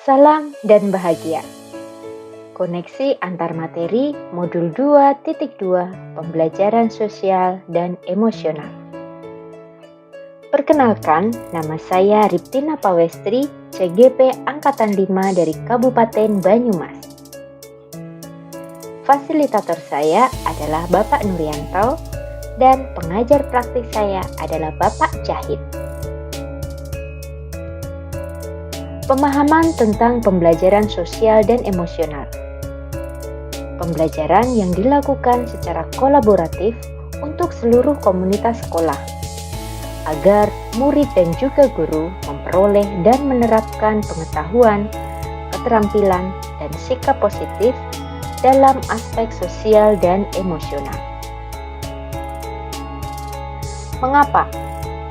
Salam dan bahagia. Koneksi antar materi modul 2.2 Pembelajaran Sosial dan Emosional. Perkenalkan, nama saya Riptina Pawestri, CGP Angkatan 5 dari Kabupaten Banyumas. Fasilitator saya adalah Bapak Nuryanto dan pengajar praktik saya adalah Bapak Jahid. Pemahaman tentang pembelajaran sosial dan emosional. Pembelajaran yang dilakukan secara kolaboratif untuk seluruh komunitas sekolah, agar murid dan juga guru memperoleh dan menerapkan pengetahuan, keterampilan, dan sikap positif dalam aspek sosial dan emosional. Mengapa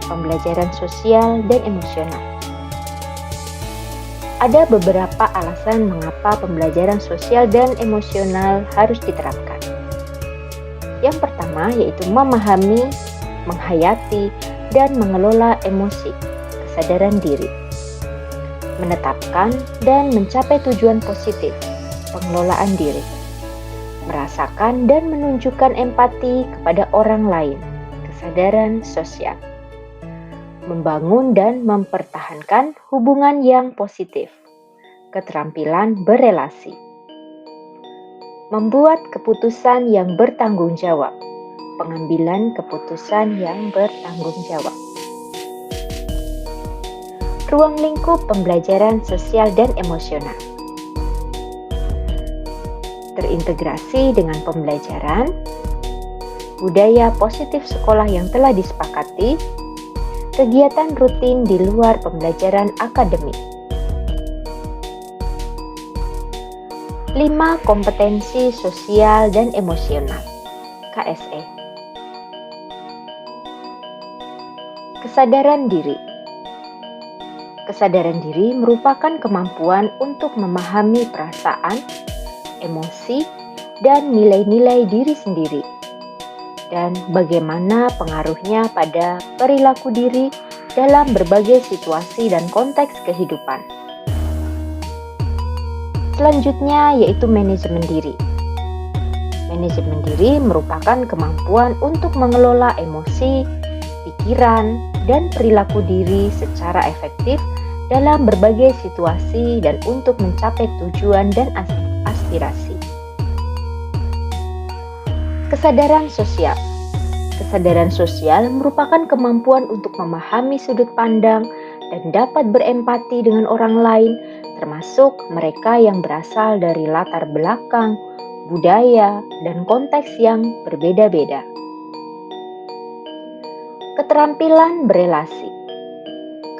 pembelajaran sosial dan emosional? Ada beberapa alasan mengapa pembelajaran sosial dan emosional harus diterapkan. Yang pertama yaitu memahami, menghayati, dan mengelola emosi, kesadaran diri. Menetapkan dan mencapai tujuan positif, pengelolaan diri. Merasakan dan menunjukkan empati kepada orang lain, kesadaran sosial. Membangun dan mempertahankan hubungan yang positif, keterampilan berelasi. Membuat keputusan yang bertanggung jawab, pengambilan keputusan yang bertanggung jawab. Ruang lingkup pembelajaran sosial dan emosional. Terintegrasi dengan pembelajaran, budaya positif sekolah yang telah disepakati, kegiatan rutin di luar pembelajaran akademik. 5 kompetensi sosial dan emosional, KSE. Kesadaran diri. Kesadaran diri merupakan kemampuan untuk memahami perasaan, emosi, dan nilai-nilai diri sendiri, dan bagaimana pengaruhnya pada perilaku diri dalam berbagai situasi dan konteks kehidupan. Selanjutnya yaitu manajemen diri. Manajemen diri merupakan kemampuan untuk mengelola emosi, pikiran, dan perilaku diri secara efektif dalam berbagai situasi dan untuk mencapai tujuan dan aspirasi. Kesadaran sosial. Kesadaran sosial merupakan kemampuan untuk memahami sudut pandang dan dapat berempati dengan orang lain, termasuk mereka yang berasal dari latar belakang, budaya, dan konteks yang berbeda-beda. Keterampilan berelasi.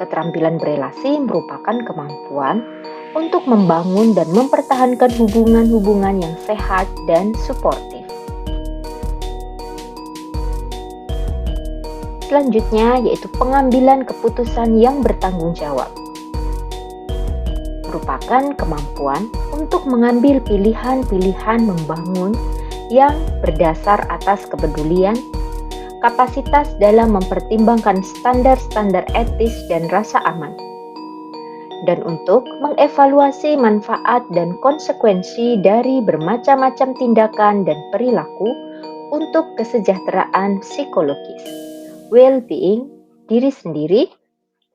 Keterampilan berelasi merupakan kemampuan untuk membangun dan mempertahankan hubungan-hubungan yang sehat dan suportif. Selanjutnya yaitu pengambilan keputusan yang bertanggung jawab. Merupakan kemampuan untuk mengambil pilihan-pilihan membangun yang berdasar atas kepedulian, kapasitas dalam mempertimbangkan standar-standar etis dan rasa aman, dan untuk mengevaluasi manfaat dan konsekuensi dari bermacam-macam tindakan dan perilaku untuk kesejahteraan psikologis, well-being, diri sendiri,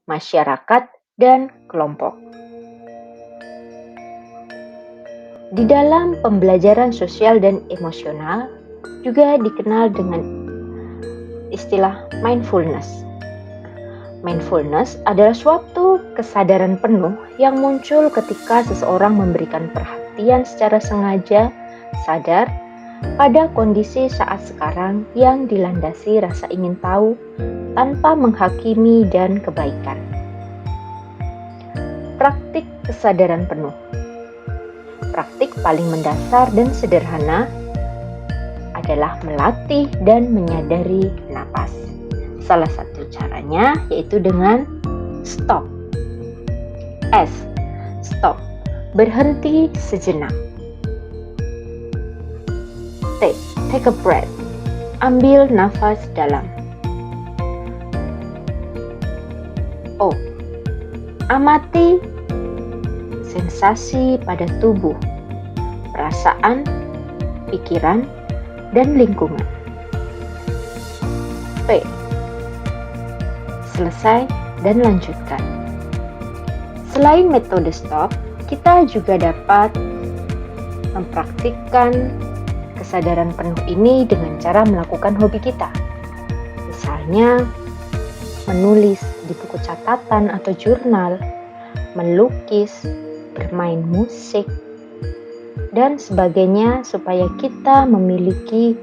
masyarakat, dan kelompok. Di dalam pembelajaran sosial dan emosional juga dikenal dengan istilah mindfulness. Mindfulness adalah suatu kesadaran penuh yang muncul ketika seseorang memberikan perhatian secara sengaja, sadar, pada kondisi saat sekarang yang dilandasi rasa ingin tahu tanpa menghakimi dan kebaikan. Praktik kesadaran penuh. Praktik paling mendasar dan sederhana adalah melatih dan menyadari napas. Salah satu caranya yaitu dengan stop. S. Stop. Berhenti sejenak. T. Take a breath. Ambil nafas dalam. O. Amati sensasi pada tubuh, perasaan, pikiran, dan lingkungan. P. Selesai dan lanjutkan. Selain metode stop, kita juga dapat mempraktikkan kesadaran penuh ini dengan cara melakukan hobi kita. Misalnya, menulis di buku catatan atau jurnal, melukis, bermain musik, dan sebagainya supaya kita memiliki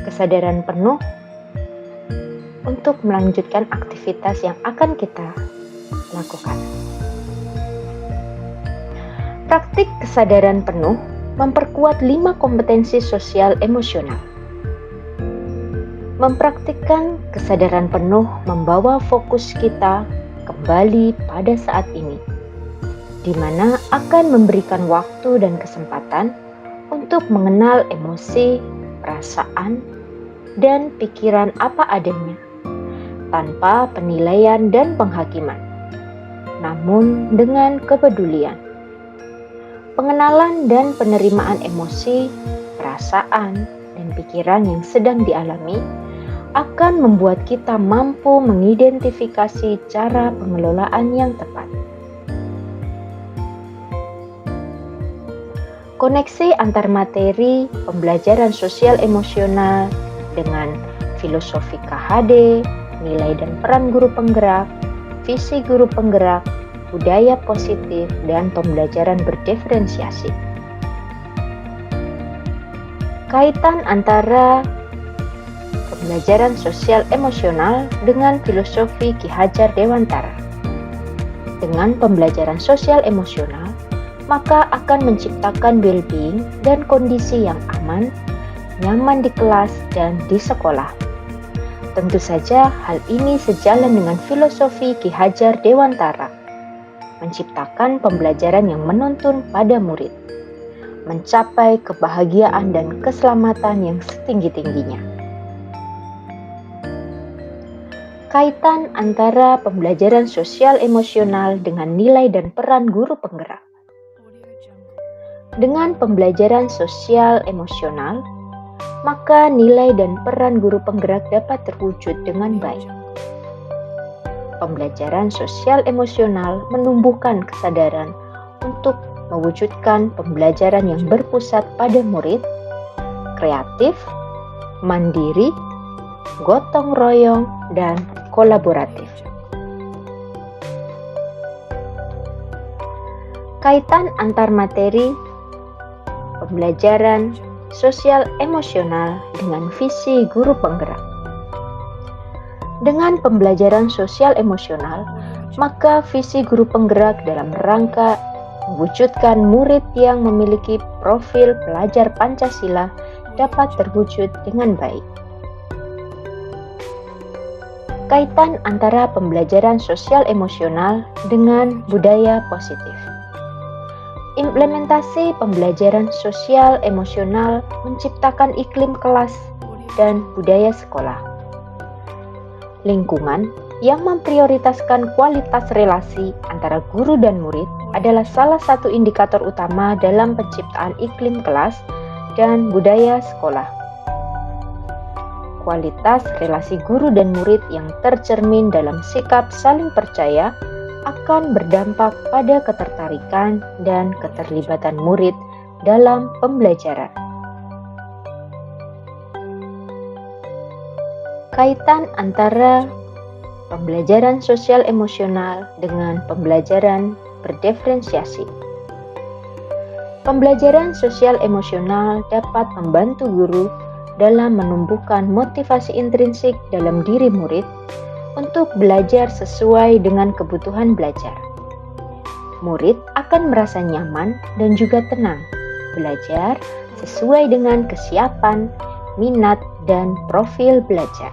kesadaran penuh untuk melanjutkan aktivitas yang akan kita lakukan. Praktik kesadaran penuh memperkuat 5 kompetensi sosial emosional. Mempraktikkan kesadaran penuh membawa fokus kita kembali pada saat ini, di mana akan memberikan waktu dan kesempatan untuk mengenal emosi, perasaan, dan pikiran apa adanya, tanpa penilaian dan penghakiman, namun dengan kepedulian. Pengenalan dan penerimaan emosi, perasaan, dan pikiran yang sedang dialami akan membuat kita mampu mengidentifikasi cara pengelolaan yang tepat. Koneksi antar materi pembelajaran sosial emosional dengan filosofi KHD, nilai dan peran guru penggerak, visi guru penggerak, budaya positif, dan pembelajaran berdiferensiasi. Kaitan antara pembelajaran sosial emosional dengan filosofi Ki Hajar Dewantara. Dengan pembelajaran sosial emosional, maka akan menciptakan well-being dan kondisi yang aman, nyaman di kelas dan di sekolah. Tentu saja hal ini sejalan dengan filosofi Ki Hajar Dewantara, menciptakan pembelajaran yang menuntun pada murid, mencapai kebahagiaan dan keselamatan yang setinggi-tingginya. Kaitan antara pembelajaran sosial emosional dengan nilai dan peran guru penggerak. Dengan pembelajaran sosial emosional, maka nilai dan peran guru penggerak dapat terwujud dengan baik. Pembelajaran sosial emosional menumbuhkan kesadaran untuk mewujudkan pembelajaran yang berpusat pada murid, kreatif, mandiri, gotong royong, dan kolaboratif. Kaitan antar materi pembelajaran sosial emosional dengan visi guru penggerak. Dengan pembelajaran sosial emosional, maka visi guru penggerak dalam rangka mewujudkan murid yang memiliki profil pelajar Pancasila dapat terwujud dengan baik. Kaitan antara pembelajaran sosial emosional dengan budaya positif. Implementasi pembelajaran sosial emosional menciptakan iklim kelas dan budaya sekolah. Lingkungan yang memprioritaskan kualitas relasi antara guru dan murid adalah salah satu indikator utama dalam penciptaan iklim kelas dan budaya sekolah. Kualitas relasi guru dan murid yang tercermin dalam sikap saling percaya akan berdampak pada ketertarikan dan keterlibatan murid dalam pembelajaran. Kaitan antara pembelajaran sosial emosional dengan pembelajaran berdiferensiasi. Pembelajaran sosial emosional dapat membantu guru dalam menumbuhkan motivasi intrinsik dalam diri murid untuk belajar sesuai dengan kebutuhan belajar. Murid akan merasa nyaman dan juga tenang belajar sesuai dengan kesiapan, minat, dan profil belajar.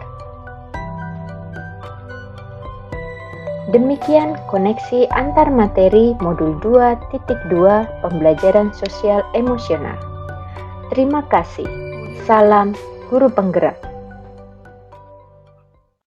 Demikian koneksi antar materi modul 2.2 pembelajaran sosial emosional. Terima kasih. Salam guru penggerak.